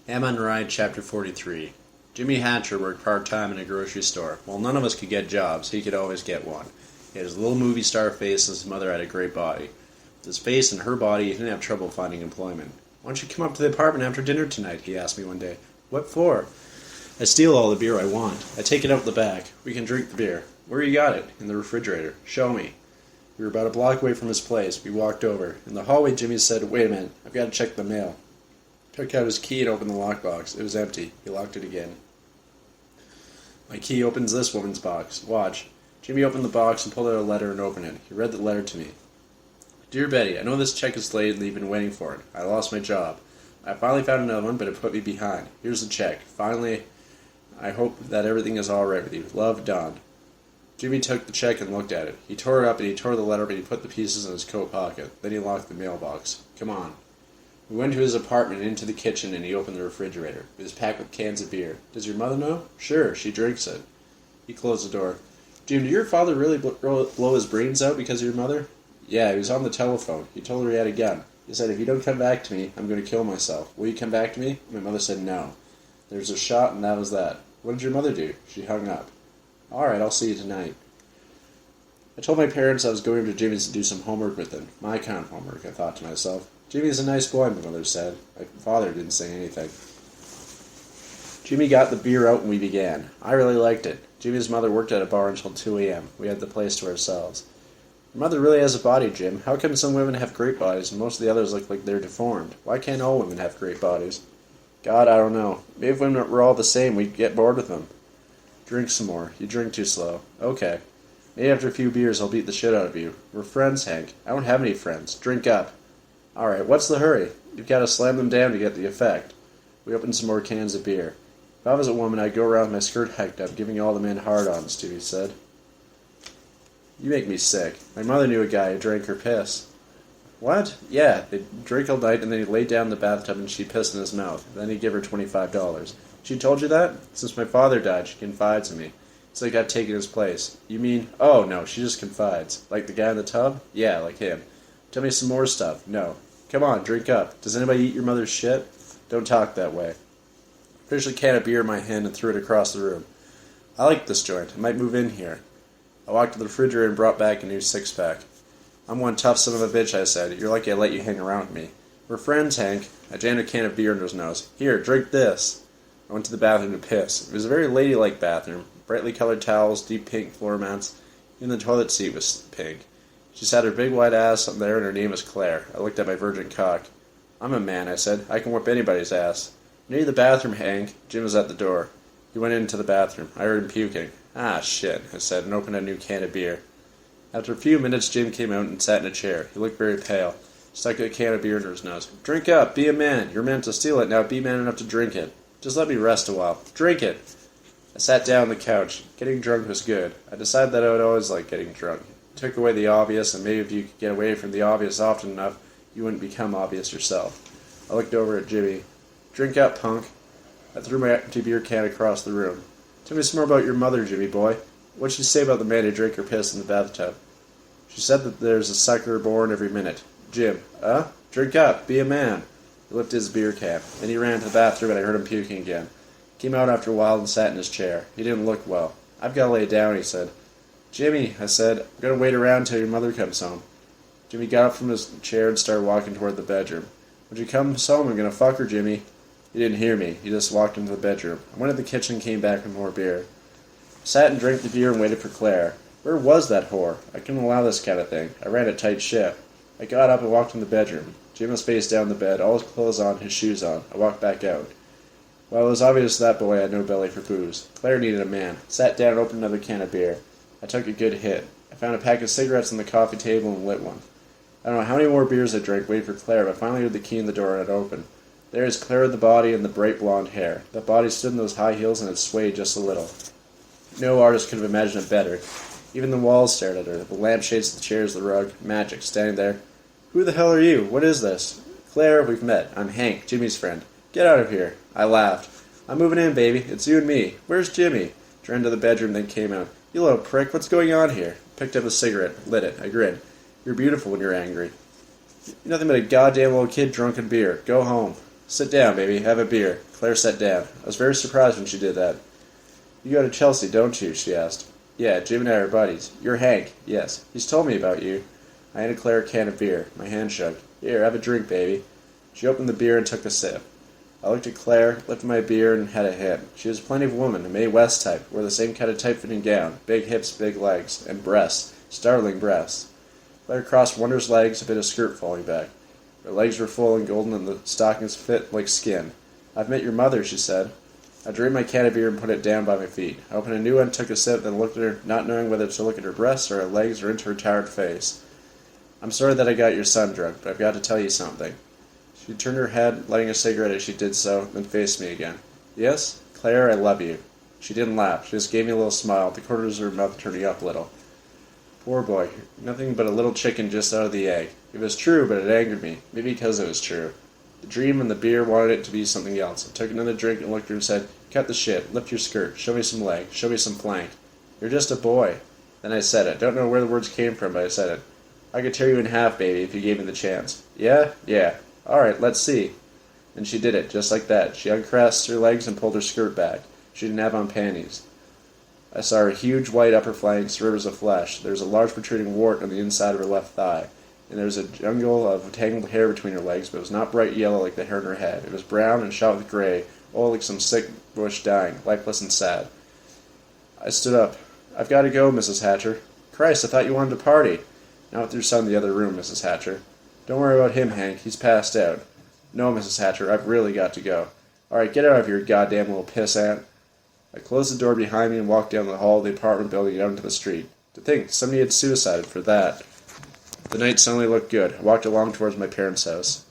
On Rye, Chapter 43. Jimmy Hatcher worked part-time in a grocery store. While none of us could get jobs, he could always get one. He had his little movie star face and his mother had a great body. With his face and her body, he didn't have trouble finding employment. "Why don't you come up to the apartment after dinner tonight?" he asked me one day. "What for?" "I steal all the beer I want. I take it out the back. We can drink the beer." "Where you got it?" "In the refrigerator." "Show me." We were about a block away from his place. We walked over. In the hallway, Jimmy said, "Wait a minute, I've got to check the mail." Took out his key and opened the lockbox. It was empty. He locked it again. "My key opens this woman's box. Watch." Jimmy opened the box and pulled out a letter and opened it. He read the letter to me. "Dear Betty, I know this check is late and you've been waiting for it. I lost my job. I finally found another one, but it put me behind. Here's the check. Finally, I hope that everything is all right with you. Love, Don." Jimmy took the check and looked at it. He tore it up and he tore the letter, but he put the pieces in his coat pocket. Then he locked the mailbox. "Come on." We went to his apartment and into the kitchen, and he opened the refrigerator. It was packed with cans of beer. "Does your mother know?" "Sure, she drinks it." He closed the door. "Jim, did your father really blow his brains out because of your mother?" "Yeah, he was on the telephone. He told her he had a gun. He said, 'If you don't come back to me, I'm going to kill myself. Will you come back to me?' My mother said no. There was a shot, and that was that." "What did your mother do?" "She hung up." "All right, I'll see you tonight." I told my parents I was going to Jimmy's to do some homework with them. My kind of homework, I thought to myself. "Jimmy's a nice boy," my mother said. My father didn't say anything. Jimmy got the beer out and we began. I really liked it. Jimmy's mother worked at a bar until 2 a.m. We had the place to ourselves. "Your mother really has a body, Jim. How come some women have great bodies and most of the others look like they're deformed? Why can't all women have great bodies?" "God, I don't know. Maybe if women were all the same, we'd get bored with them." "Drink some more. You drink too slow." "Okay. Maybe after a few beers I'll beat the shit out of you. We're friends, Hank." "I don't have any friends. Drink up." "All right, what's the hurry? You've got to slam them down to get the effect." We opened some more cans of beer. "If I was a woman, I'd go around with my skirt hiked up, giving all the men hard-ons, Jimmy said. "You make me sick. My mother knew a guy who drank her piss." "What?" "Yeah, they'd drink all night and then he'd lay down in the bathtub and she'd piss in his mouth. Then he'd give her $25. She told you that? Since my father died, she confides in me. It's like I've taken his place." "You mean—" "Oh, no, she just confides." "Like the guy in the tub?" "Yeah, like him." "Tell me some more stuff." "No." "Come on, drink up. Does anybody eat your mother's shit?" "Don't talk that way." I finished a can of beer in my hand and threw it across the room. "I like this joint. I might move in here." I walked to the refrigerator and brought back a new six-pack. "I'm one tough son of a bitch," I said. "You're lucky I let you hang around with me." "We're friends, Hank." I jammed a can of beer into his nose. "Here, drink this." I went to the bathroom to piss. It was a very ladylike bathroom. Brightly colored towels, deep pink floor mats. Even the toilet seat was pink. She sat her big white ass on there and her name was Claire. I looked at my virgin cock. "I'm a man," I said. "I can whip anybody's ass." "Near the bathroom, Hank." Jim was at the door. He went into the bathroom. I heard him puking. "Ah, shit," I said, and opened a new can of beer. After a few minutes, Jim came out and sat in a chair. He looked very pale. Stuck a can of beer into his nose. "Drink up. Be a man. You're meant to steal it. Now be man enough to drink it. Just let me rest a while. Drink it." I sat down on the couch. Getting drunk was good. I decided that I would always like getting drunk. It took away the obvious, and maybe if you could get away from the obvious often enough, you wouldn't become obvious yourself. I looked over at Jimmy. "Drink up, punk." I threw my empty beer can across the room. "Tell me some more about your mother, Jimmy boy. What'd she say about the man who drank her piss in the bathtub?" "She said that there's a sucker born every minute." "Jim, Drink up. Be a man." He lifted his beer can. Then he ran to the bathroom and I heard him puking again. Came out after a while and sat in his chair. He didn't look well. "I've got to lay down," he said. "Jimmy," I said, "I'm going to wait around till your mother comes home." Jimmy got up from his chair and started walking toward the bedroom. "When she comes home, I'm going to fuck her, Jimmy." He didn't hear me. He just walked into the bedroom. I went to the kitchen and came back with more beer. I sat and drank the beer and waited for Claire. Where was that whore? I couldn't allow this kind of thing. I ran a tight ship. I got up and walked in the bedroom. Jim was face down the bed, all his clothes on, his shoes on. I walked back out. Well, it was obvious that boy had no belly for booze. Claire needed a man. Sat down and opened another can of beer. I took a good hit. I found a pack of cigarettes on the coffee table and lit one. I don't know how many more beers I drank waiting for Claire, but finally heard the key in the door and it opened. There is Claire with the body and the bright blonde hair. That body stood in those high heels and it swayed just a little. No artist could have imagined it better. Even the walls stared at her. The lampshades, the chairs, the rug. Magic. Standing there. "Who the hell are you? What is this?" "Claire, we've met. I'm Hank, Jimmy's friend." "Get out of here." I laughed. "I'm moving in, baby. It's you and me. Where's Jimmy?" She ran to the bedroom, then came out. "You little prick, what's going on here?" Picked up a cigarette, lit it. I grinned. "You're beautiful when you're angry." "You're nothing but a goddamn little kid drunk in beer. Go home." Sit down, baby. Have a beer. Claire sat down. I was very surprised when she did that. You go to Chelsea, don't you? She asked. Yeah, Jim and I are buddies. You're Hank. Yes. He's told me about you. I handed Claire a can of beer. My hand shook. Here, have a drink, baby. She opened the beer and took a sip. I looked at Claire, lifted my beer, and had a hit. She was plenty of woman, a Mae West type, wore the same kind of tight-fitting gown, big hips, big legs, and breasts, startling breasts. Claire crossed Wonder's legs, a bit of skirt falling back. Her legs were full and golden, and the stockings fit like skin. I've met your mother, she said. I drained my can of beer and put it down by my feet. I opened a new one, took a sip, then looked at her, not knowing whether to look at her breasts or her legs or into her tired face. I'm sorry that I got your son drunk, but I've got to tell you something. She turned her head, lighting a cigarette as she did so, then faced me again. Yes? Claire, I love you. She didn't laugh. She just gave me a little smile, the corners of her mouth turning up a little. Poor boy. Nothing but a little chicken just out of the egg. It was true, but it angered me. Maybe because it was true. The dream and the beer wanted it to be something else. I took another drink and looked at her and said, Cut the shit. Lift your skirt. Show me some leg. Show me some flank. You're just a boy. Then I said it. Don't know where the words came from, but I said it. I could tear you in half, baby, if you gave me the chance. Yeah? Yeah. Alright, let's see. And she did it, just like that. She uncrossed her legs and pulled her skirt back. She didn't have on panties. I saw her huge white upper flanks, rivers of flesh. There was a large protruding wart on the inside of her left thigh. And there was a jungle of tangled hair between her legs, but it was not bright yellow like the hair on her head. It was brown and shot with gray, all like some sick bush dying, lifeless and sad. I stood up. I've got to go, Mrs. Hatcher. Christ, I thought you wanted to party. Not with your son in the other room, Mrs. Hatcher. Don't worry about him, Hank. He's passed out. No, Mrs. Hatcher, I've really got to go. All right, get out of here, goddamn little pissant. I closed the door behind me and walked down the hall of the apartment building out into the street. To think, somebody had suicided for that. The night suddenly looked good. I walked along towards my parents' house.